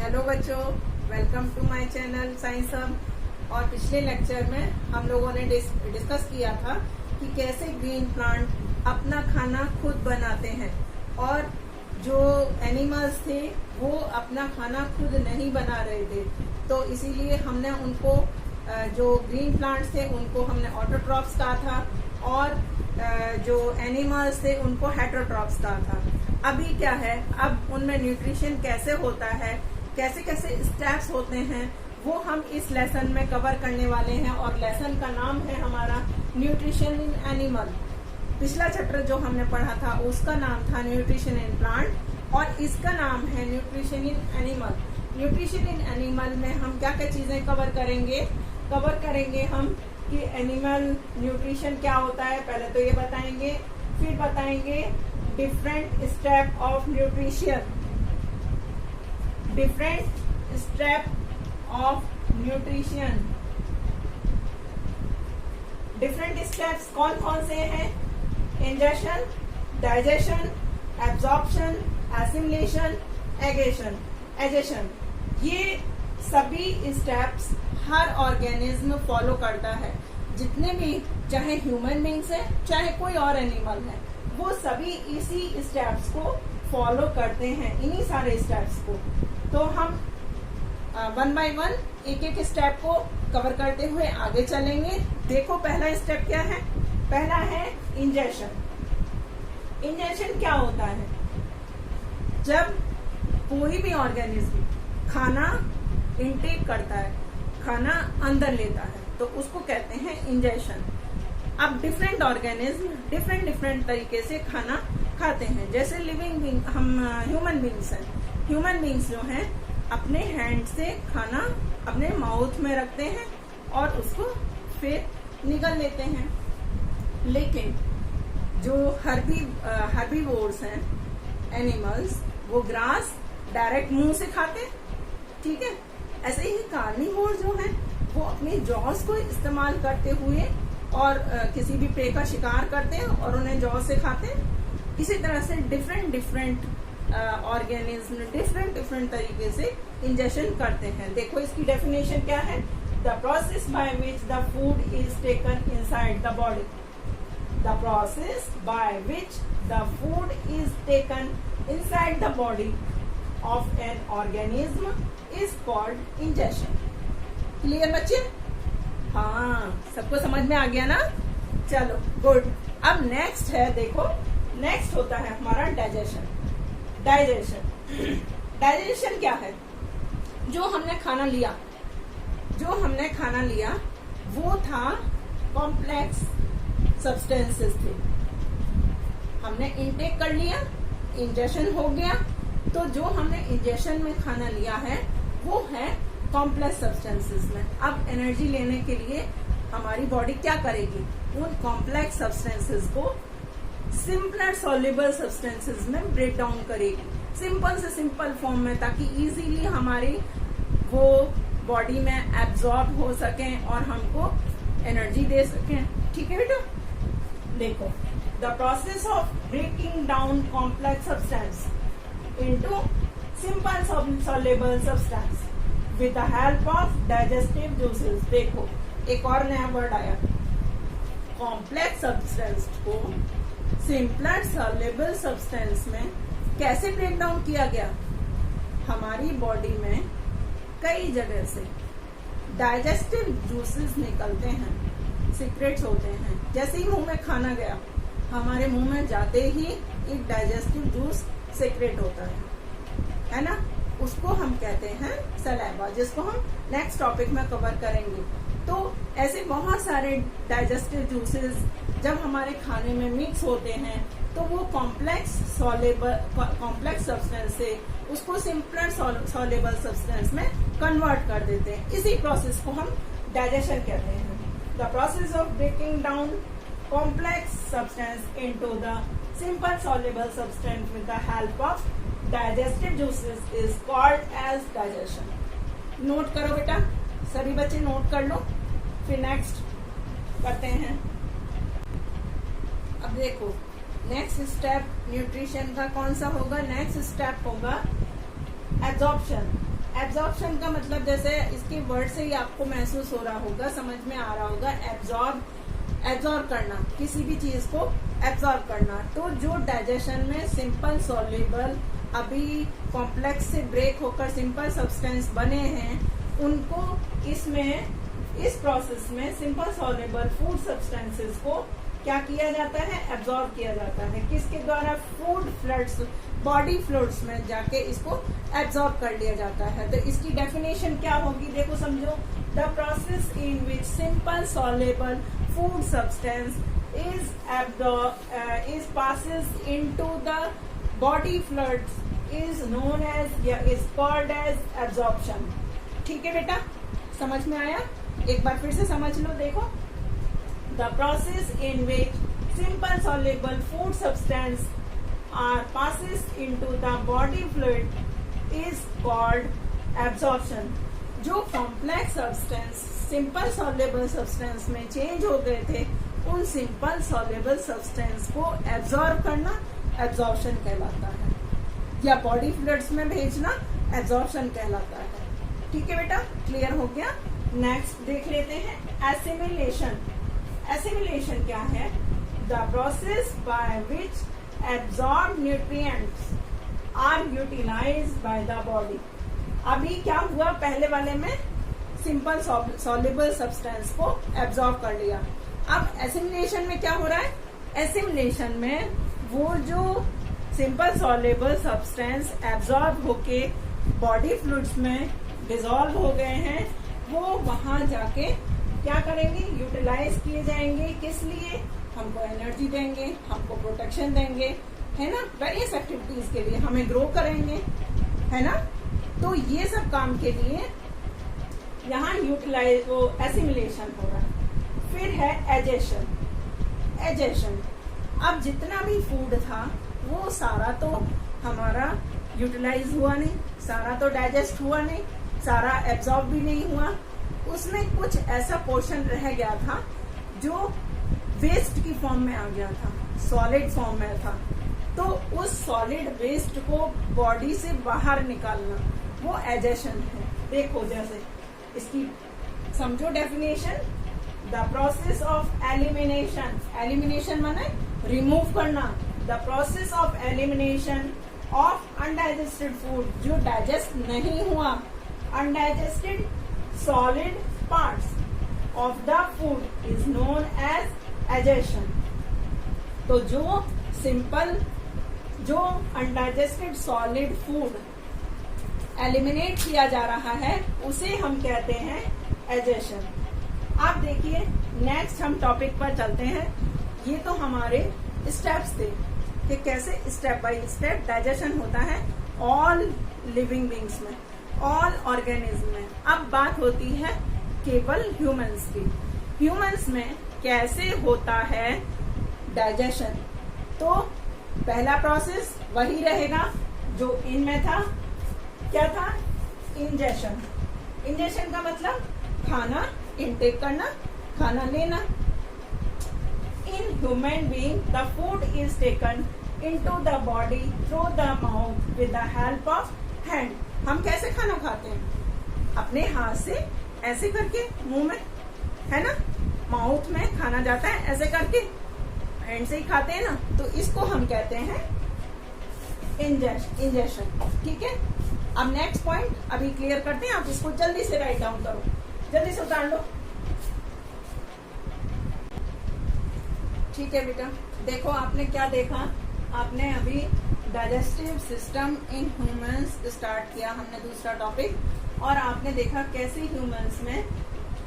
Hello बच्चों, welcome to my channel science hub. और पिछले लेक्चर में हम लोगों ने डिस्कस किया था कि कैसे ग्रीन प्लांट अपना खाना खुद बनाते हैं और जो एनिमल्स थे वो अपना खाना खुद नहीं बना रहे थे, तो इसीलिए हमने उनको जो ग्रीन प्लांट्स थे उनको हमने ऑटोट्रॉप्स कहा था और जो एनिमल्स थे उनको हेटरोट्रॉप्स कहा था। अभी क्या है, अब उनमें न्यूट्रिशन कैसे होता है, कैसे कैसे स्टेप्स होते हैं, वो हम इस लेसन में कवर करने वाले हैं और लेसन का नाम है हमारा न्यूट्रिशन इन एनिमल। पिछला चैप्टर जो हमने पढ़ा था उसका नाम था न्यूट्रिशन इन प्लांट और इसका नाम है nutrition in animal. Nutrition in animal में हम क्या क्या चीजें कवर करेंगे हम कि एनिमल न्यूट्रिशन क्या होता है, पहले तो ये बताएंगे, फिर बताएंगे different step of nutrition, different step of nutrition. Different steps कौन कौन से हैं? Ingestion, digestion, absorption, assimilation, egestion. ये सभी स्टेप्स हर ऑर्गेनिज्म फॉलो करता है। जितने भी, चाहे ह्यूमन बींग्स है चाहे कोई और एनिमल है, वो सभी इसी स्टेप्स को फॉलो करते हैं, इन्हीं सारे स्टेप्स को। तो हम वन बाय वन एक एक स्टेप को कवर करते हुए आगे चलेंगे। देखो पहला स्टेप क्या है? पहला है इंजेशन। इंजेशन क्या होता है? जब कोई भी ऑर्गेनिज्म खाना इनटेक करता है, खाना अंदर लेता है, तो उसको कहते हैं इंजेशन। अब डिफरेंट ऑर्गेनिज्म डिफरेंट तरीके से खाना खाते हैं। जैसे लिविंग बींग, हम ह्यूमन बींग्स हैं। ह्यूमन बींग्स जो हैं अपने हैंड से खाना अपने माउथ में रखते हैं और उसको फिर निगल लेते हैं। लेकिन जो हर्बीवोर्स हैं एनिमल्स, वो ग्रास डायरेक्ट मुंह से खाते हैं, ठीक है। ऐसे ही कार्निवोर जो हैं वो अपनी जॉस को इस्तेमाल करते हुए और किसी भी प्रे का शिकार करते हैं और उन्हें जॉ से खाते हैं। इसी तरह से डिफरेंट ऑर्गेनिज्म डिफरेंट तरीके से इंजेशन करते हैं। देखो इसकी डेफिनेशन क्या है? The process by which the food is taken inside the body. The process by which the food is taken inside the body of an organism is called ingestion. Clear बच्चे? हाँ, सबको समझ में आ गया ना? चलो गुड। अब नेक्स्ट है, देखो नेक्स्ट होता है हमारा डाइजेशन। डाइजेशन क्या है? जो हमने खाना लिया वो था कॉम्प्लेक्स सब्सटेंसेस थे, हमने इनटेक कर लिया, इंजेशन हो गया। तो जो हमने इंजेशन में खाना लिया है वो है कॉम्प्लेक्स सब्सटेंसेस में। अब एनर्जी लेने के लिए हमारी बॉडी क्या करेगी? उन कॉम्प्लेक्स सब्सटेंसेस को सिंपलर सॉल्युबल सब्सटेंसेस में ब्रेक डाउन करेगी, सिंपल से सिंपल फॉर्म में, ताकि इजीली हमारी वो बॉडी में एब्जॉर्ब हो सकें और हमको एनर्जी दे सकें। ठीक है बेटा? देखो, the process of breaking down complex substance into simple soluble substance with the help of digestive juices. देखो एक और नया वर्ड आया, कॉम्प्लेक्स सब्सटेंस को सिंपलर सॉल्युबल सब्सटेंस में कैसे ब्रेक डाउन किया गया? हमारी बॉडी में कई जगह से डाइजेस्टिव जूसेस निकलते हैं, सीक्रेट्स होते हैं। जैसे ही मुंह में खाना गया, हमारे मुंह में जाते ही एक डाइजेस्टिव जूस सीक्रेट होता है ना? उसको हम कहते हैं सलाइवा, जिसको हम नेक्स्ट टॉपिक में कवर करेंगे। तो ऐसे बहुत सारे डाइजेस्टिव जूसेस जब हमारे खाने में मिक्स होते हैं तो वो कॉम्प्लेक्स सब्सटेंस से उसको सिंपलर सॉल्युबल सब्सटेंस में कन्वर्ट कर देते हैं। इसी प्रोसेस को हम डाइजेशन कहते हैं। The process of breaking down complex substance into the simple soluble substance with the help of digestive juices is called as digestion. Note करो बेटा, सभी बच्चे नोट कर लो, फिर नेक्स्ट करते हैं। अब देखो नेक्स्ट स्टेप न्यूट्रिशन का कौन सा होगा? नेक्स्ट स्टेप होगा एब्जॉर्प्शन। एब्जॉर्प्शन का मतलब जैसे इसके वर्ड से ही आपको महसूस हो रहा होगा, समझ में आ रहा होगा, एब्जॉर्ब करना, किसी भी चीज को एब्जॉर्ब करना। तो जो डाइजेशन में सिंपल सॉल्युबल अभी कॉम्प्लेक्स से ब्रेक होकर सिंपल सब्सटेंस बने हैं, उनको इसमें इस प्रोसेस में सिंपल सॉल्युबल फूड सब्सटेंसेस को क्या किया जाता है, एब्जॉर्ब किया जाता है। किसके द्वारा? फूड फ्लूइड्स, बॉडी फ्लूइड्स में जाके इसको एब्जॉर्ब कर लिया जाता है। तो इसकी डेफिनेशन क्या होगी, देखो समझो। The process in which simple soluble food substance is passes into the body fluids is known as या is called as absorption। ठीक है बेटा, समझ में आया? एक बार फिर से समझ लो, देखो। The process in which simple soluble food substance are passes into the body fluid is called absorption। जो complex substance simple soluble substance में चेंज हो गए थे, उन सिंपल सॉल्युबल सब्सटेंस को एब्जॉर्ब करना एब्जॉर्प्शन कहलाता है, या बॉडी फ्लूइड्स में भेजना एब्जॉर्प्शन कहलाता है। ठीक है बेटा, क्लियर हो गया? नेक्स्ट देख लेते हैं एसिमिलेशन। एसिमिलेशन क्या है? The process by which absorb nutrients are utilized by the body. अभी क्या हुआ, पहले वाले में सिंपल सॉल्युबल सब्सटेंस को एब्जॉर्ब कर लिया। अब एसिमिलेशन में क्या हो रहा है? एसिमिलेशन में वो जो सिंपल सॉल्युबल सब्सटेंस एब्जॉर्ब होके बॉडी फ्लूइड्स में डिसॉल्व हो गए हैं, वो वहां जाके क्या करेंगे, यूटिलाइज किए जाएंगे। किस लिए? हमको एनर्जी देंगे, हमको प्रोटेक्शन देंगे, है ना, वेरियस एक्टिविटीज के लिए हमें ग्रो करेंगे, है ना। तो ये सब काम के लिए यहाँ यूटिलाइज वो एसिमिलेशन हो रहा है। फिर है एजेशन। एजेशन, अब जितना भी फूड था वो सारा तो हमारा यूटिलाइज हुआ नहीं, सारा तो डाइजेस्ट हुआ नहीं, सारा एब्जॉर्ब भी नहीं हुआ। उसमें कुछ ऐसा पोर्शन रह गया था जो वेस्ट की फॉर्म में आ गया था, सॉलिड फॉर्म में था। तो उस सॉलिड वेस्ट को बॉडी से बाहर निकालना, वो एजेशन है। देखो जैसे इसकी समझो definition, the process of elimination. Elimination माने रिमूव करना। The process of elimination of undigested food, जो डाइजेस्ट नहीं हुआ, undigested solid parts of the food is known as egestion. तो जो सिंपल, जो अनडाइजेस्टेड सॉलिड फूड एलिमिनेट किया जा रहा है, उसे हम कहते हैं एजेशन। आप देखिए, नेक्स्ट हम टॉपिक पर चलते हैं। ये तो हमारे स्टेप्स थे कि कैसे स्टेप बाय स्टेप डाइजेशन होता है ऑल लिविंग बींग्स में, ऑल ऑर्गेनिज्म में। अब बात होती है केवल ह्यूमंस की। ह्यूमंस में कैसे होता है डाइजेशन? तो पहला प्रोसेस वही रहेगा जो इनमें था। क्या था? इंजेशन। इंजेशन का मतलब खाना इनटेक करना, खाना लेना। In human being the food is taken into the body through the mouth with the help of hand. हम कैसे खाना खाते हैं? अपने हाथ से ऐसे करके मुंह में, है ना, माउथ में खाना जाता है ऐसे करके, हैंड से ही खाते हैं ना। तो इसको हम कहते हैं इंजेशन। ठीक है, अब नेक्स्ट पॉइंट अभी क्लियर करते हैं। आप इसको जल्दी से राइट डाउन करो, जल्दी से उतार लो। ठीक है बेटा, देखो आपने क्या देखा, आपने अभी digestive system in humans start किया, हमने दूसरा टॉपिक, और आपने देखा कैसे ह्यूमंस में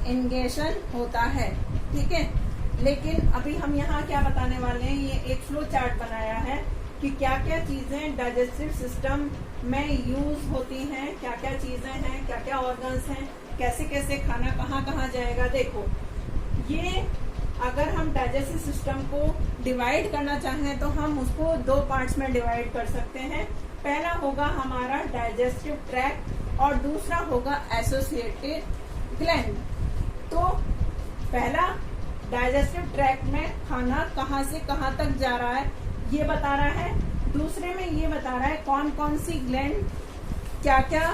इंजेशन होता है। ठीक है, लेकिन अभी हम यहाँ क्या बताने वाले हैं, ये एक फ्लो चार्ट बनाया है कि क्या क्या चीजें डाइजेस्टिव सिस्टम में यूज होती हैं, क्या क्या चीजें हैं, क्या क्या ऑर्गन्स हैं, कैसे कैसे खाना कहाँ कहाँ जाएगा। देखो, ये अगर हम डाइजेस्टिव सिस्टम को डिवाइड करना चाहें तो हम उसको दो पार्ट्स में डिवाइड कर सकते हैं। पहला होगा हमारा डाइजेस्टिव ट्रैक्ट और दूसरा होगा एसोसिएटेड ग्लैंड। तो पहला डाइजेस्टिव ट्रैक्ट में खाना कहाँ से कहाँ तक जा रहा है ये बता रहा है, दूसरे में ये बता रहा है कौन कौन सी ग्लैंड क्या क्या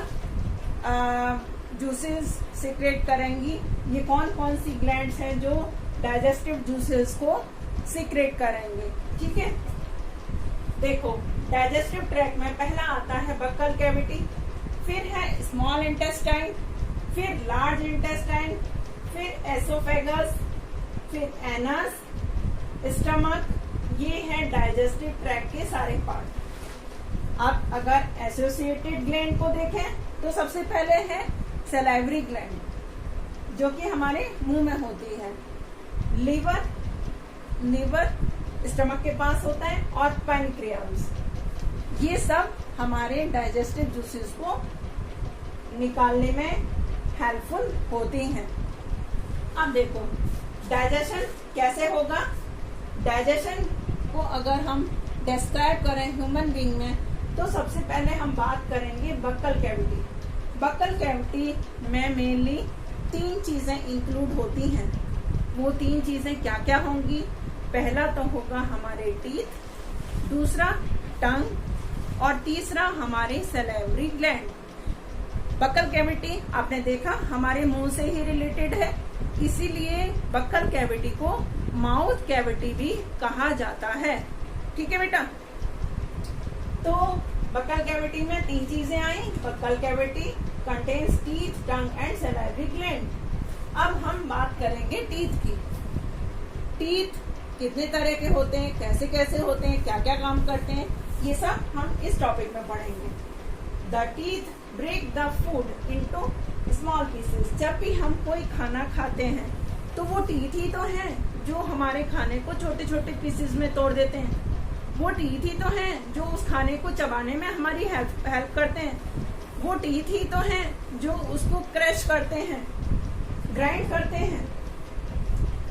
जूसेस सीक्रेट करेंगी। ये कौन कौन सी ग्लैंड्स हैं जो डाइजेस्टिव जूसेस को सीक्रेट करेंगे। ठीक है, देखो डाइजेस्टिव ट्रैक्ट में पहला आता है बक्कल कैविटी, फिर है स्मॉल इंटेस्टाइन, फिर लार्ज इंटेस्टाइन, फिर एसोफेगस, फिर एनस, स्टमक। ये है डाइजेस्टिव ट्रैक्ट के सारे पार्ट। अब अगर एसोसिएटेड ग्लैंड को देखें तो सबसे पहले है सलाइवरी ग्लैंड, जो कि हमारे मुंह में होती है। लीवर स्टमक के पास होता है, और पैनक्रियास। ये सब हमारे डाइजेस्टिव जूसेस को निकालने में हेल्पफुल होती हैं। अब देखो डाइजेशन कैसे होगा। डाइजेशन को अगर हम डिस्क्राइब करें ह्यूमन बीइंग में, तो सबसे पहले हम बात करेंगे बक्कल कैविटी। बक्कल कैविटी में मेनली 3 चीजें इंक्लूड होती हैं। वो 3 चीजें क्या क्या होंगी? पहला तो होगा हमारे टीथ, दूसरा टंग, और तीसरा हमारे सलाइवरी ग्लैंड। बक्कल कैविटी आपने देखा हमारे मुंह से ही रिलेटेड है, इसीलिए बक्कल कैविटी को माउथ कैविटी भी कहा जाता है। ठीक है बेटा, तो बक्कल कैविटी में 3 चीजें आई। Buccal cavity contains teeth, tongue and salivary gland. अब हम बात करेंगे टीथ की। टीथ कितने तरह के होते हैं, कैसे कैसे होते हैं, क्या क्या काम करते हैं, ये सब हम इस टॉपिक में पढ़ेंगे। The teeth break the food into small pieces. जब भी हम कोई खाना खाते हैं तो वो टीथ ही तो हैं जो हमारे खाने को छोटे छोटे पीसेस में तोड़ देते हैं। वो टीथ ही तो हैं जो उस खाने को चबाने में हमारी हेल्प करते हैं। वो टीथ ही तो हैं जो उसको क्रश करते हैं, ग्राइंड करते हैं।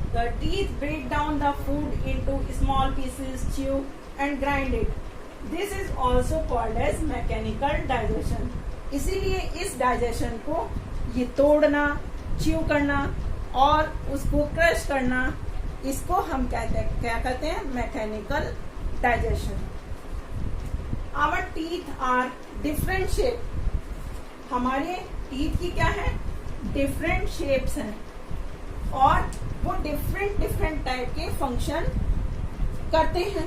The teeth break down the food into small pieces, chew and grind it. This is also called as mechanical digestion. इसीलिए इस डाइजेशन को, ये तोड़ना, च्यू करना और उसको क्रश करना, इसको हम क्या कहते हैं? Mechanical digestion. Our teeth are different shape. हमारे टीथ की क्या है? डिफरेंट शेप्स हैं, और वो डिफरेंट टाइप के फंक्शन करते हैं।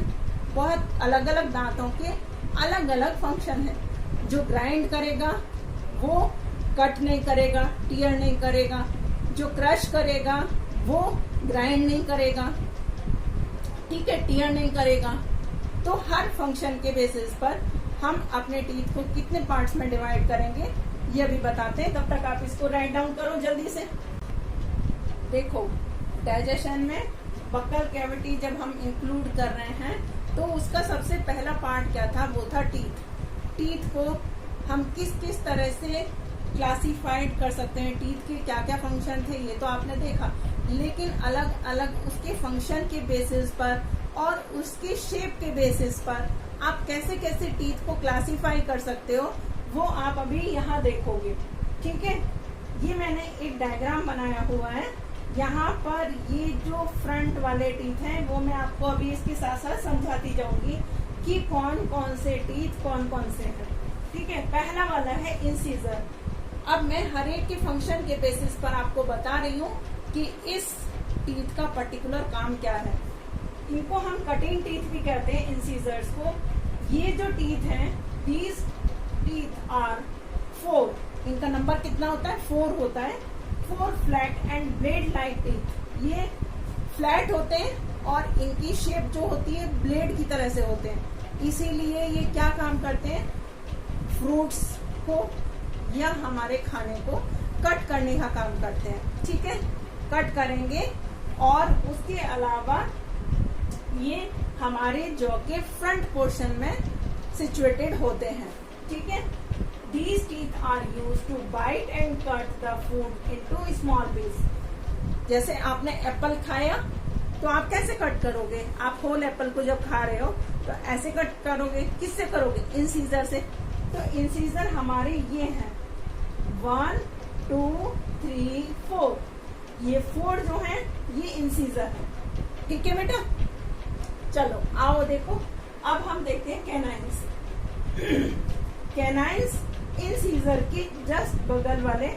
बहुत अलग अलग दांतों के अलग अलग फंक्शन है। जो ग्राइंड करेगा वो कट नहीं करेगा, टीयर नहीं करेगा। जो क्रश करेगा वो ग्राइंड नहीं करेगा, ठीक है, टीयर नहीं करेगा। तो हर फंक्शन के बेसिस पर हम अपने टीथ को कितने पार्ट्स में डिवाइड करेंगे ये भी बताते हैं। तब तक आप इसको राइट डाउन करो जल्दी से। देखो डाइजेशन में बक्कल कैविटी जब हम इंक्लूड कर रहे हैं तो उसका सबसे पहला पार्ट क्या था? वो था टीथ। टीथ को हम किस किस तरह से क्लासिफाइड कर सकते हैं, टीथ के क्या क्या फंक्शन थे ये तो आपने देखा, लेकिन अलग अलग उसके फंक्शन के बेसिस पर और उसके शेप के बेसिस पर आप कैसे कैसे टीथ को क्लासिफाई कर सकते हो वो आप अभी यहाँ देखोगे। ठीक है, ये मैंने एक डायग्राम बनाया हुआ है। यहाँ पर ये जो फ्रंट वाले टीथ हैं वो मैं आपको अभी इसके साथ साथ समझाती जाऊंगी कि कौन कौन से टीथ कौन कौन से हैं। ठीक है, पहला वाला है इंसीजर। अब मैं हर एक के फंक्शन के बेसिस पर आपको बता रही हूँ कि इस टीथ का पर्टिकुलर काम क्या है। इनको हम कटिंग टीथ भी कहते हैं, इंसीजर्स को। ये जो टीथ हैं, दीज टीथ आर 4। इनका नंबर कितना होता है? 4 होता है। 4 flat and blade like teeth. ये फ्लैट होते हैं और इनकी शेप जो होती है ब्लेड की तरह से होते हैं। इसीलिए ये क्या काम करते हैं? फ्रूट्स को या हमारे खाने को कट करने का काम करते हैं। ठीक है, कट करेंगे। और उसके अलावा ये हमारे जॉ के फ्रंट पोर्शन में सिचुएटेड होते हैं। ठीक है, These teeth are used to bite and cut the food into small pieces. जैसे आपने एप्पल खाया तो आप कैसे कट करोगे? आप होल एप्पल को जब खा रहे हो तो ऐसे कट करोगे। किससे करोगे? इंसीजर से। तो इंसीजर हमारे ये हैं 1, 2, 3, 4। ये 4 जो हैं ये इंसीजर है। ठीक है बेटा, चलो आओ देखो। अब हम देखते हैं कैनाइन्स। कैनाइन्स इंसीजर के जस्ट बगल वाले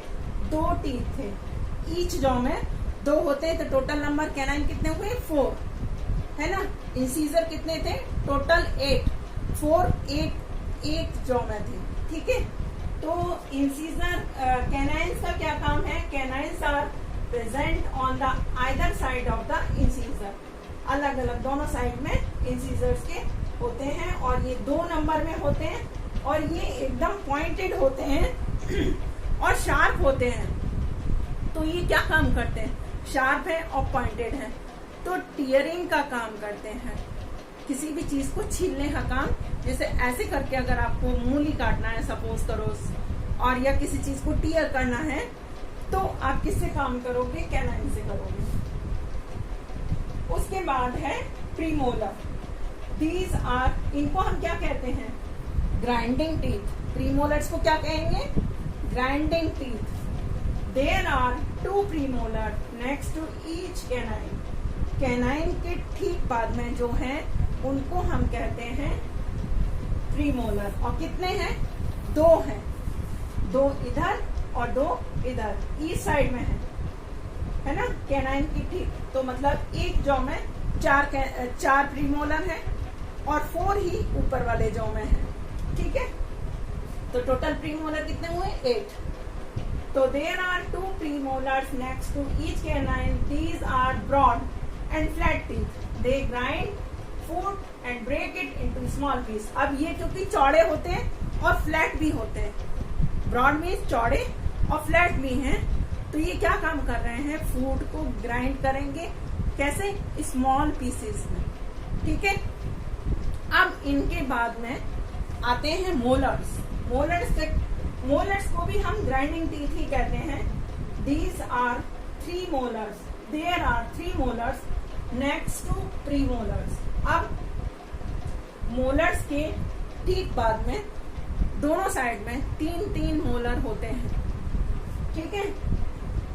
2 टीथ थे। ईच जॉ में 2 होते हैं, तो टोटल नंबर कैनाइन कितने हुए? 4, है ना। इंसीजर कितने थे? टोटल 8, 4 एक जॉ में थे, ठीक है। तो इंसीजर कैनाइन्स का क्या काम है? Canines are present on the either side of the incisor, अलग अलग दोनों साइड में इंसीजर्स के होते हैं, और ये 2 नंबर में होते हैं, और ये एकदम पॉइंटेड होते हैं और शार्प होते हैं। तो ये क्या काम करते हैं? शार्प है और पॉइंटेड है, तो टीयरिंग का काम करते हैं, किसी भी चीज को छीलने का काम। जैसे ऐसे करके अगर आपको मूली काटना है सपोज करो, और या किसी चीज को टीयर करना है, तो आप किससे काम करोगे? कैनाइन से करोगे। उसके बाद है प्रीमोलर। दीज आर, इनको हम क्या कहते हैं? Grinding teeth. प्रीमोलर्स को क्या कहेंगे? Grinding teeth. There are 2 premolar next to each canine. Canine के ठीक बाद में जो है उनको हम कहते हैं प्रीमोलर। और कितने हैं? 2 हैं, 2 इधर और 2 इधर, ईच साइड में है ना, कैनाइन की ठीक। तो मतलब एक जॉ में 4 प्रीमोलर है और 4 ही ऊपर वाले जॉ में है, ठीक है। तो टोटल प्रीमोलर कितने हुए? 8। तो there are 2 premolars next to each canine. These are broad and flat teeth. They grind food and break it into small piece. अब ये क्योंकि चौड़े होते हैं और फ्लैट भी होते हैं, ब्रॉड मीन्स चौड़े और फ्लैट भी हैं, तो ये क्या काम कर रहे हैं? फूड को ग्राइंड करेंगे। कैसे? स्मॉल पीसेस में, ठीक है। अब इनके बाद में आते हैं मोलर्स। मोलर्स को भी हम ग्राइंडिंग टीथ ही कहते हैं। These are 3 molars. There are 3 molars next to premolars. अब मोलर्स के ठीक बाद में दोनों साइड में 3 मोलर होते हैं, ठीक है।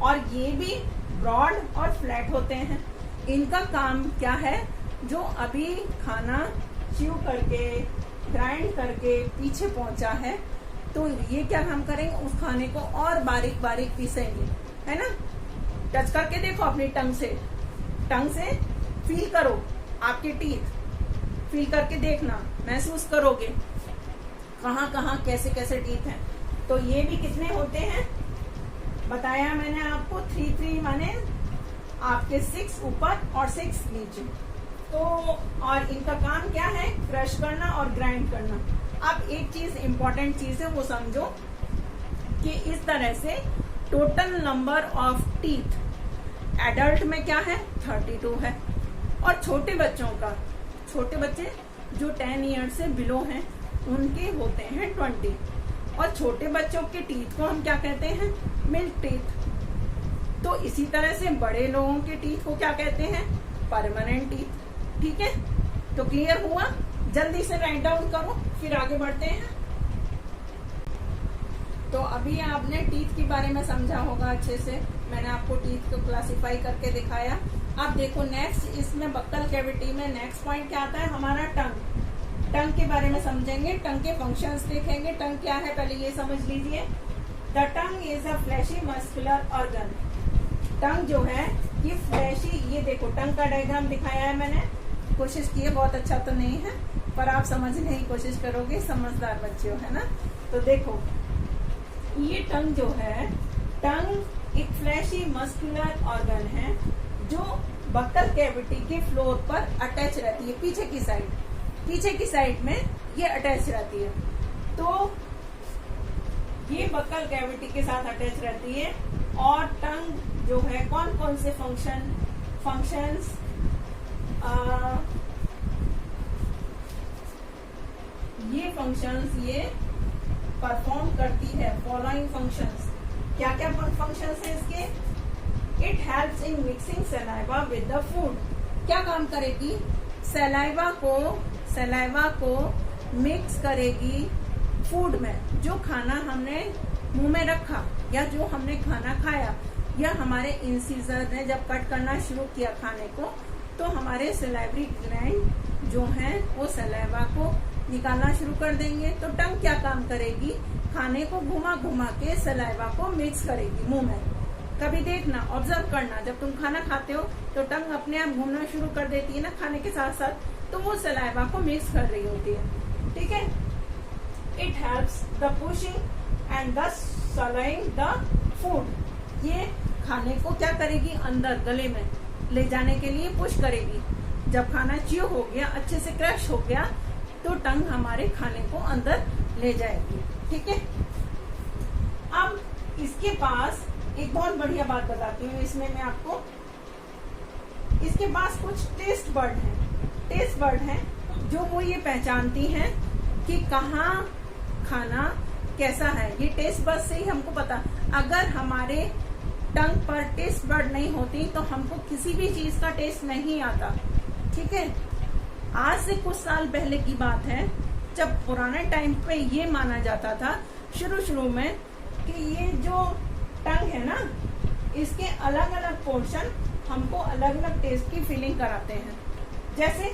और ये भी ब्रॉड और फ्लैट होते हैं। इनका काम क्या है? जो अभी खाना च्यू करके ग्राइंड करके पीछे पहुंचा है, तो ये क्या काम करेंगे? उस खाने को और बारीक बारीक पीसेंगे, है ना। टच करके देखो अपनी टंग से फील करो आपके टीथ, फील करके देखना, महसूस करोगे कहाँ कहाँ कैसे कैसे टीथ हैं। तो ये भी कितने होते हैं बताया मैंने आपको? 3 माने आपके 6 ऊपर और 6 नीचे। तो और इनका काम क्या है? क्रश करना और ग्राइंड करना। अब एक चीज इंपॉर्टेंट चीज है वो समझो कि इस तरह से total number of teeth adult में क्या है? 32 है, और छोटे बच्चे जो 10 ईयर से बिलो हैं उनके होते हैं 20। और छोटे बच्चों के टीथ को हम क्या कहते हैं? Milk teeth. तो इसी तरह से बड़े लोगों के टीथ को क्या कहते हैं? परमानेंट टीथ, ठीक है। तो क्लियर हुआ? जल्दी से राइट डाउन करो, फिर आगे बढ़ते हैं। तो अभी आपने टीथ के बारे में समझा होगा अच्छे से, मैंने आपको टीथ को क्लासिफाई करके दिखाया। अब देखो नेक्स्ट, इसमें बक्कल कैविटी में नेक्स्ट पॉइंट क्या आता है? हमारा टंग के बारे में समझेंगे, टंग के फंक्शंस देखेंगे। टंग क्या है पहले ये समझ लीजिए। The tongue is a fleshy muscular organ. Tongue जो है ये फ्लैशी, ये देखो टंग का डायग्राम दिखाया है मैंने, कोशिश की है, बहुत अच्छा तो नहीं है पर आप समझने की कोशिश करोगे, समझदार बच्चे हो, है ना। तो देखो ये टंग जो है, टंग एक फ्लैशी मस्कुलर ऑर्गन है जो बक्कल कैविटी के फ्लोर पर अटैच रहती है। पीछे की साइड में ये अटैच रहती है। तो ये बक्कल कैविटी के साथ अटैच रहती है। और टंग जो है कौन कौन से फंक्शंस ये फंक्शंस ये परफॉर्म करती है। फॉलोइंग फंक्शंस, क्या क्या फंक्शंस है इसके? It helps in mixing saliva with the food. क्या काम करेगी? सलाइवा को मिक्स करेगी फूड में। जो खाना हमने मुंह में रखा या जो हमने खाना खाया, या हमारे इंसीजर ने जब कट करना शुरू किया खाने को, तो हमारे सलाइवरी ग्लैंड जो हैं वो सलाइवा को निकालना शुरू कर देंगे। तो टंग क्या काम करेगी? खाने को घुमा घुमा के सलाइवा को मिक्स करेगी मुंह में। कभी देखना, ऑब्जर्व करना, जब तुम खाना खाते हो तो टंग अपने आप घूमना शुरू कर देती है ना खाने के साथ साथ, तो वो सलाइवा को मिक्स कर रही होती है। ठीक है, it helps the pushing and the swallowing the food. ये खाने को क्या करेगी, अंदर गले में ले जाने के लिए पुश करेगी। जब खाना च्यू हो गया, अच्छे से क्रश हो गया, तो टंग हमारे खाने को अंदर ले जाएगी। ठीक है, अब इसके पास एक बहुत बढ़िया बात बताती हूँ इसमें मैं आपको। इसके पास कुछ टेस्ट बर्ड हैं। टेस्ट बर्ड हैं जो वो ये पहचानती हैं कि कहाँ खाना कैसा है। ये टेस्ट बर्ड से ही हमको पता। अगर हमारे टंग पर टेस्ट बर्ड नहीं होती तो हमको किसी भी चीज का टेस्ट नहीं आता। ठीक है, आज से कुछ साल पहले की बात है, जब पुराने टाइम पे ये माना जाता था शुरू में कि ये जो टंग है ना, इसके अलग अलग पोर्शन हमको अलग अलग टेस्ट की फीलिंग कराते हैं। जैसे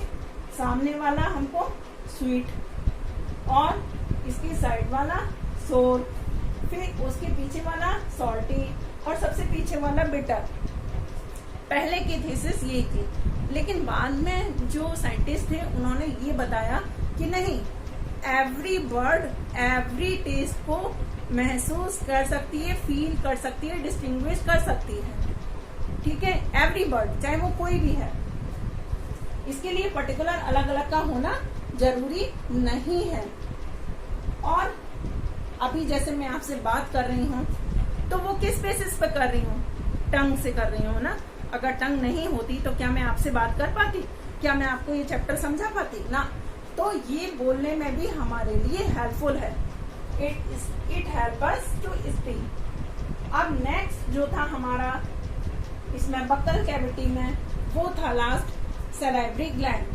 सामने वाला हमको स्वीट और इसकी साइड वाला सोर, फिर उसके पीछे वाला सॉल्टी और सबसे पीछे वाला बिटर। पहले की थीसिस यही थी, लेकिन बाद में जो साइंटिस्ट थे उन्होंने ये बताया कि नहीं, एवरी बर्ड एवरी टेस्ट को महसूस कर सकती है, फील कर सकती है, डिस्टिंग्विश कर सकती है। ठीक है, एवरी बर्ड, चाहे वो कोई भी है। इसके लिए पर्टिकुलर अलग अलग का होना जरूरी नहीं है। और अभी जैसे मैं आपसे बात कर रही हूँ तो वो किस बेसिस पे कर रही हूँ, टंग से कर रही हूँ ना। अगर टंग नहीं होती तो क्या मैं आपसे बात कर पाती, क्या मैं आपको ये चैप्टर समझा पाती ना। तो ये बोलने में भी हमारे लिए हेल्पफुल है। It help us to speak. अब नेक्स्ट जो था हमारा इसमें बक्कल कैविटी में, वो था last salivary gland.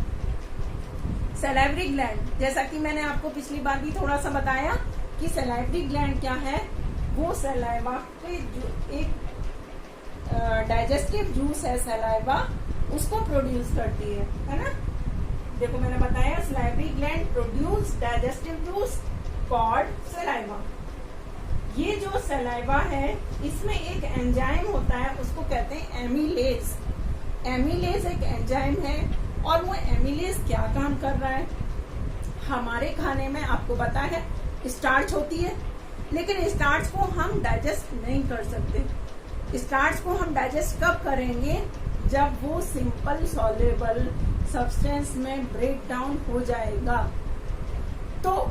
Salivary gland, जैसा कि मैंने आपको पिछली बार भी थोड़ा सा बताया कि सैलिवरी ग्लैंड क्या है, वो सलाइवा के जो एक डाइजेस्टिव जूस है सलाइवा, उसको प्रोड्यूस करती है ना। देखो मैंने बताया salivary gland produce digestive juice called saliva. ये जो सलाइवा है इसमें एक एंजाइम होता है, उसको कहते हैं एमिलेज। एमिलेज एक एंजाइम है, और वो एमिलेज क्या काम कर रहा है, हमारे खाने में आपको पता है स्टार्च होती है, लेकिन स्टार्च को हम डाइजेस्ट नहीं कर सकते। स्टार्च को हम डाइजेस्ट कब करेंगे, जब वो सिंपल सॉल्युबल सब्सटेंस में ब्रेक डाउन हो जाएगा। तो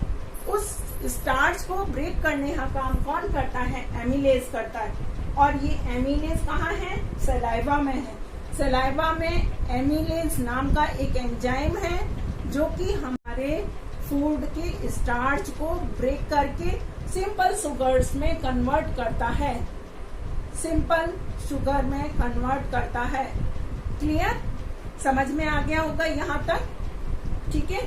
उस स्टार्च को ब्रेक करने का काम कौन करता है, एमिलेज करता है। और ये एमिलेज कहाँ है, सलाइवा में है। सलाइवा में एमिलेज नाम का एक एंजाइम है जो कि हमारे फूड के स्टार्च को ब्रेक करके सिंपल शुगर्स में कन्वर्ट करता है, सिंपल शुगर में कन्वर्ट करता है। क्लियर, समझ में आ गया होगा यहाँ तक। ठीक है,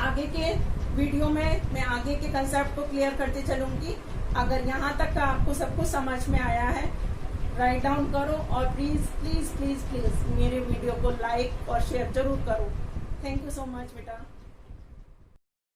आगे के वीडियो में मैं आगे के कंसेप्ट को क्लियर करते चलूंगी। अगर यहाँ तक का आपको सब कुछ समझ में आया है, राइट डाउन करो और प्लीज प्लीज प्लीज प्लीज मेरे वीडियो को लाइक और शेयर जरूर करो। थैंक यू सो मच बेटा।